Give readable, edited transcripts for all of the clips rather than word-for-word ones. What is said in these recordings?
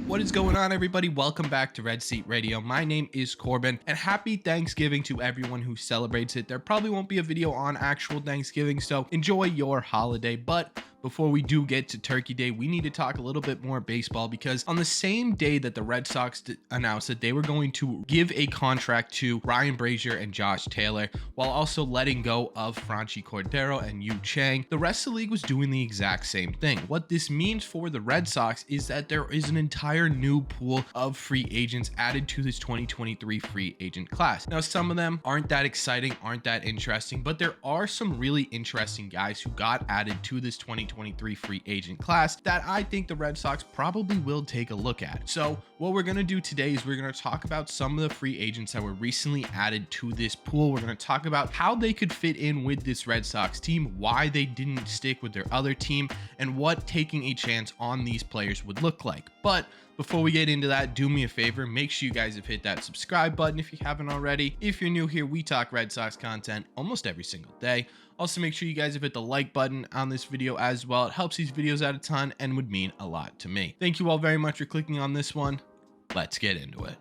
What is going on, everybody? Welcome back to Red Seat Radio. My name is Corbin, and happy Thanksgiving to everyone who celebrates it. There probably won't be a video on actual Thanksgiving, so enjoy your holiday. But before we do get to Turkey Day, we need to talk a little bit more baseball, because on the same day that the Red Sox announced that they were going to give a contract to Ryan Brazier and Josh Taylor, while also letting go of Franchi Cordero and Yu Chang, the rest of the league was doing the exact same thing. What this means for the Red Sox is that there is an entire new pool of free agents added to this 2023 free agent class. Now, some of them aren't that exciting, aren't that interesting, but there are some really interesting guys who got added to this 2023 free agent class that I think the Red Sox probably will take a look at. So what we're going to do today is we're going to talk about some of the free agents that were recently added to this pool. We're going to talk about how they could fit in with this Red Sox team, why they didn't stick with their other team, and what taking a chance on these players would look like. But before we get into that, do me a favor, make sure you guys have hit that subscribe button if you haven't already. If you're new here, we talk Red Sox content almost every single day. Also, make sure you guys have hit the like button on this video as well. It helps these videos out a ton and would mean a lot to me. Thank you all very much for clicking on this one. Let's get into it.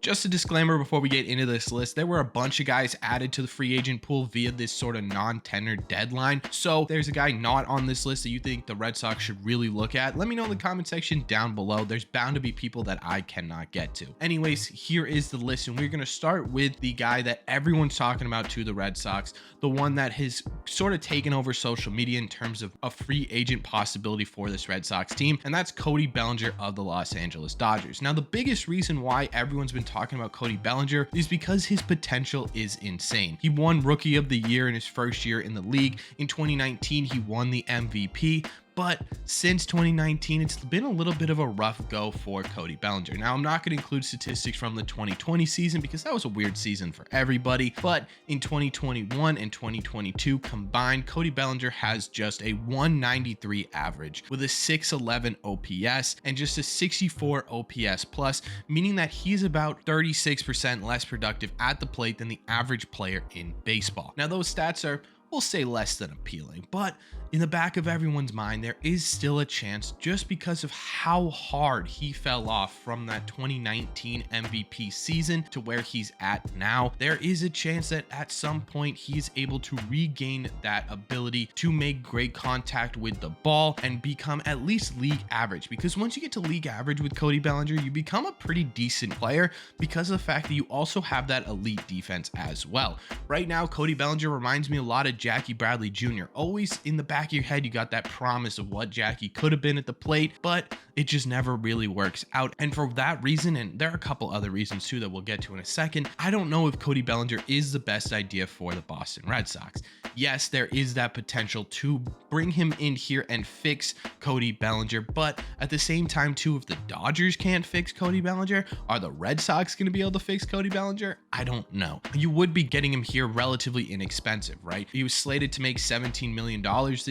Just a disclaimer before we get into this list, there were a bunch of guys added to the free agent pool via this sort of non-tenered deadline. So there's a guy not on this list that you think the Red Sox should really look at. Let me know in the comment section down below. There's bound to be people that I cannot get to. Anyways, here is the list, and we're going to start with the guy that everyone's talking about to the Red Sox, the one that has sort of taken over social media in terms of a free agent possibility for this Red Sox team, and that's Cody Bellinger of the Los Angeles Dodgers. Now, the biggest reason why everyone's been talking about Cody Bellinger is because his potential is insane. He won Rookie of the Year in his first year in the league. In 2019, he won the MVP. But since 2019, it's been a little bit of a rough go for Cody Bellinger. Now, I'm not going to include statistics from the 2020 season because that was a weird season for everybody. But in 2021 and 2022 combined, Cody Bellinger has just a 193 average with a 611 OPS and just a 64 OPS plus, meaning that he's about 36% less productive at the plate than the average player in baseball. Now, those stats are, we'll say, less than appealing, but in the back of everyone's mind, there is still a chance, just because of how hard he fell off from that 2019 MVP season to where he's at now. There is a chance that at some point he's able to regain that ability to make great contact with the ball and become at least league average, because once you get to league average with Cody Bellinger, you become a pretty decent player because of the fact that you also have that elite defense as well. Right now, Cody Bellinger reminds me a lot of Jackie Bradley Jr. Always in the back of your head, you got that promise of what Jackie could have been at the plate, but it just never really works out. And for that reason, and there are a couple other reasons too that we'll get to in a second, I don't know if Cody Bellinger is the best idea for the Boston Red Sox. Yes, there is that potential to bring him in here and fix Cody Bellinger, but at the same time too, if the Dodgers can't fix Cody Bellinger, are the Red Sox going to be able to fix Cody Bellinger? I don't know. You would be getting him here relatively inexpensive, right? He was slated to make $17 million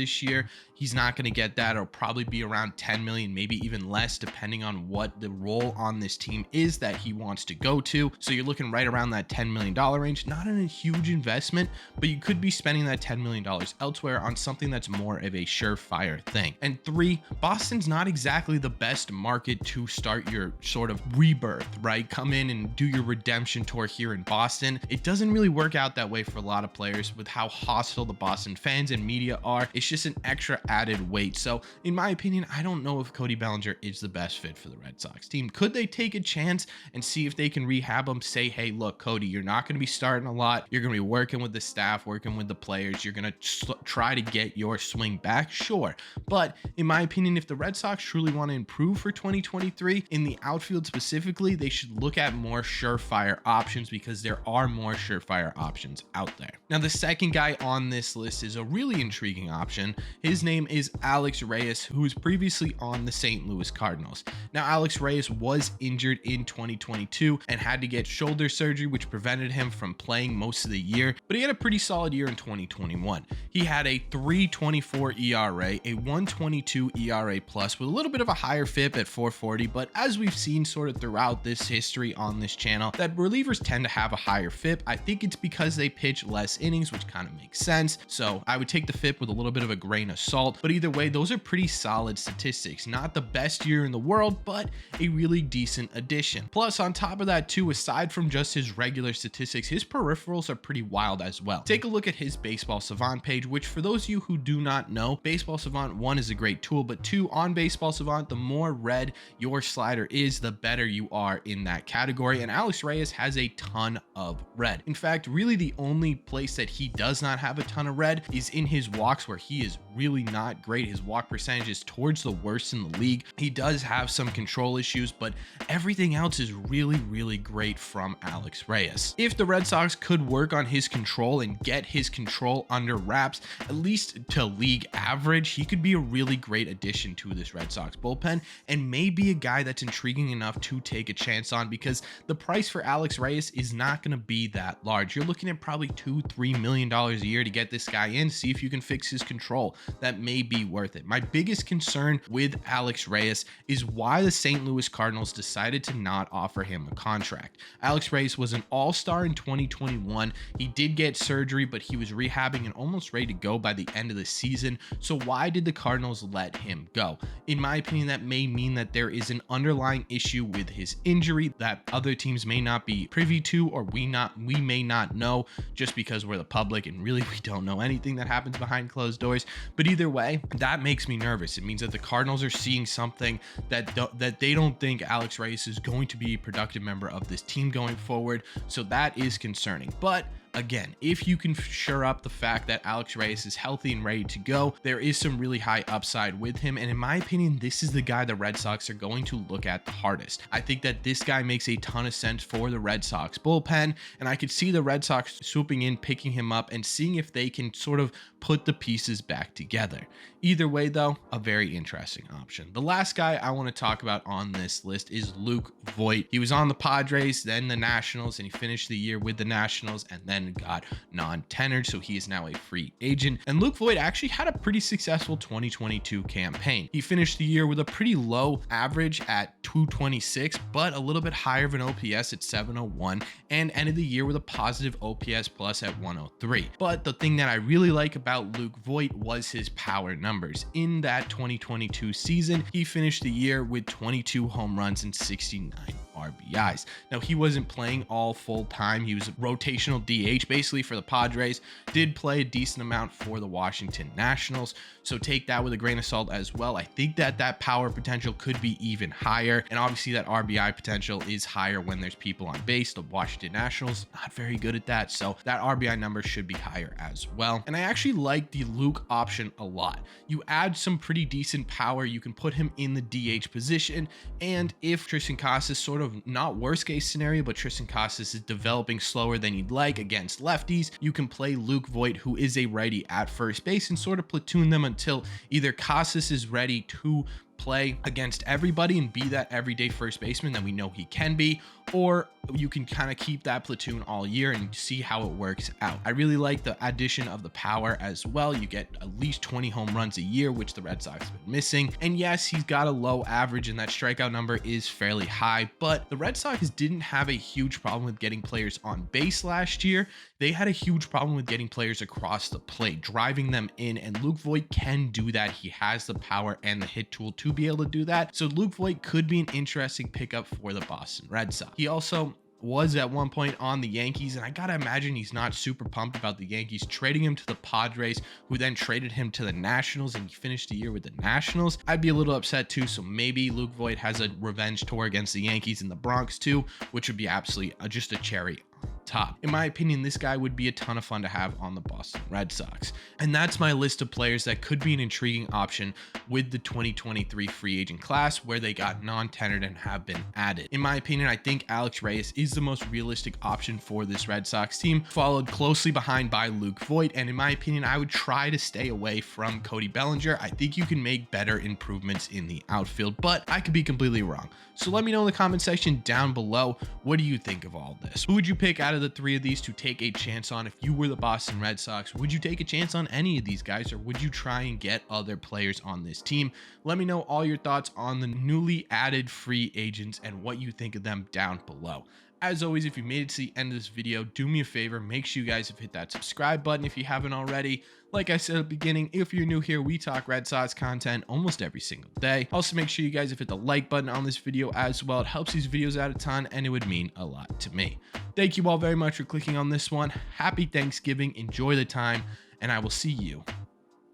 this year. He's not going to get that. It'll probably be around 10 million, maybe even less, depending on what the role on this team is that he wants to go to. So you're looking right around that $10 million range, not in a huge investment, but you could be spending that $10 million elsewhere on something that's more of a surefire thing. And three, Boston's not exactly the best market to start your sort of rebirth, right? Come in and do your redemption tour here in Boston. It doesn't really work out that way for a lot of players with how hostile the Boston fans and media are. It's just an extra added weight. So in my opinion, I don't know if Cody Bellinger is the best fit for the Red Sox team. Could they take a chance and see if they can rehab him? Say, hey, look, Cody, you're not going to be starting a lot. You're going to be working with the staff, working with the players. You're going to try to get your swing back. Sure. But in my opinion, if the Red Sox truly want to improve for 2023 in the outfield specifically, they should look at more surefire options, because there are more surefire options out there. Now, the second guy on this list is a really intriguing option. His name is Alex Reyes, who was previously on the St. Louis Cardinals. Now, Alex Reyes was injured in 2022 and had to get shoulder surgery, which prevented him from playing most of the year, but he had a pretty solid year in 2021. He had a 3.24 ERA, a 1.22 ERA plus with a little bit of a higher FIP at 4.40, but as we've seen sort of throughout this history on this channel, that relievers tend to have a higher FIP. I think it's because they pitch less innings, which kind of makes sense. So I would take the FIP with a little bit of a grain of salt. fault. But either way, those are pretty solid statistics. Not the best year in the world, but a really decent addition. Plus, on top of that too, aside from just his regular statistics, his peripherals are pretty wild as well. Take a look at his Baseball Savant page, which for those of you who do not know, Baseball Savant 1 is a great tool, but 2, on Baseball Savant, the more red your slider is, the better you are in that category. And Alex Reyes has a ton of red. In fact, really the only place that he does not have a ton of red is in his walks, where he is really not great. His walk percentage is towards the worst in the league. He does have some control issues, but everything else is really great from Alex Reyes. If the Red Sox could work on his control and get his control under wraps, at least to league average, he could be a really great addition to this Red Sox bullpen, and maybe a guy that's intriguing enough to take a chance on, because the price for Alex Reyes is not going to be that large. You're looking at probably $2-3 million a year to get this guy in, see if you can fix his control. That may be worth it. My biggest concern with Alex Reyes is why the St. Louis Cardinals decided to not offer him a contract. Alex Reyes was an all-star in 2021. He did get surgery, but he was rehabbing and almost ready to go by the end of the season. So why did the Cardinals let him go? In my opinion, that may mean that there is an underlying issue with his injury that other teams may not be privy to, or we may not know, just because we're the public and really we don't know anything that happens behind closed doors. But either way, that makes me nervous. It means that the Cardinals are seeing something that they don't think Alex Reyes is going to be a productive member of this team going forward. So that is concerning. But again, if you can shore up the fact that Alex Reyes is healthy and ready to go, there is some really high upside with him. And in my opinion, this is the guy the Red Sox are going to look at the hardest. I think that this guy makes a ton of sense for the Red Sox bullpen, and I could see the Red Sox swooping in, picking him up, and seeing if they can sort of put the pieces back together. Either way though, a very interesting option. The last guy I want to talk about on this list is Luke Voit. He was on the Padres, then the Nationals, and he finished the year with the Nationals and then got non-tenered, so he is now a free agent. And Luke Voit actually had a pretty successful 2022 campaign. He finished the year with a pretty low average at 226, but a little bit higher of an OPS at 701, and ended the year with a positive OPS plus at 103. But the thing that I really like about Luke Voit was his power numbers. In that 2022 season, he finished the year with 22 home runs and 69 RBIs. Now, he wasn't playing all full time. He was a rotational DH basically for the Padres, did play a decent amount for the Washington Nationals. So take that with a grain of salt as well. I think that power potential could be even higher. And obviously that RBI potential is higher when there's people on base. The Washington Nationals, not very good at that. So that RBI number should be higher as well. And I actually like the Luke option a lot. You add some pretty decent power. You can put him in the DH position. And if Tristan Casas, sort of not worst case scenario, but Tristan Casas is developing slower than you'd like against lefties, you can play Luke Voit, who is a righty, at first base and sort of platoon them until either Casas is ready to play against everybody and be that everyday first baseman that we know he can be, or you can kind of keep that platoon all year and see how it works out. I really like the addition of the power as well. You get at least 20 home runs a year, which the Red Sox have been missing. And yes, he's got a low average and that strikeout number is fairly high, but the Red Sox didn't have a huge problem with getting players on base last year. They had a huge problem with getting players across the plate, driving them in, and Luke Voit can do that. He has the power and the hit tool to be able to do that. So Luke Voit could be an interesting pickup for the Boston Red Sox. He also was at one point on the Yankees, and I gotta imagine he's not super pumped about the Yankees trading him to the Padres, who then traded him to the Nationals, and he finished the year with the Nationals. I'd be a little upset too, so maybe Luke Voit has a revenge tour against the Yankees in the Bronx too, which would be absolutely just a cherry on top. In my opinion, this guy would be a ton of fun to have on the Boston Red Sox. And that's my list of players that could be an intriguing option with the 2023 free agent class, where they got non-tenured and have been added. In my opinion, I think Alex Reyes is the most realistic option for this Red Sox team, followed closely behind by Luke Voit. And in my opinion, I would try to stay away from Cody Bellinger. I think you can make better improvements in the outfield, but I could be completely wrong. So let me know in the comment section down below, what do you think of all this? Who would you pick out of the three of these to take a chance on if you were the Boston Red Sox? Would you take a chance on any of these guys, or would you try and get other players on this team? Let me know all your thoughts on the newly added free agents and what you think of them down below. As always, if you made it to the end of this video, do me a favor, make sure you guys have hit that subscribe button if you haven't already. Like I said at the beginning, if you're new here, we talk Red Sox content almost every single day. Also, make sure you guys have hit the like button on this video as well. It helps these videos out a ton, and it would mean a lot to me. Thank you all very much for clicking on this one. Happy Thanksgiving, enjoy the time, and I will see you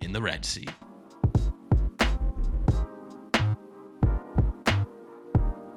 in the red seat.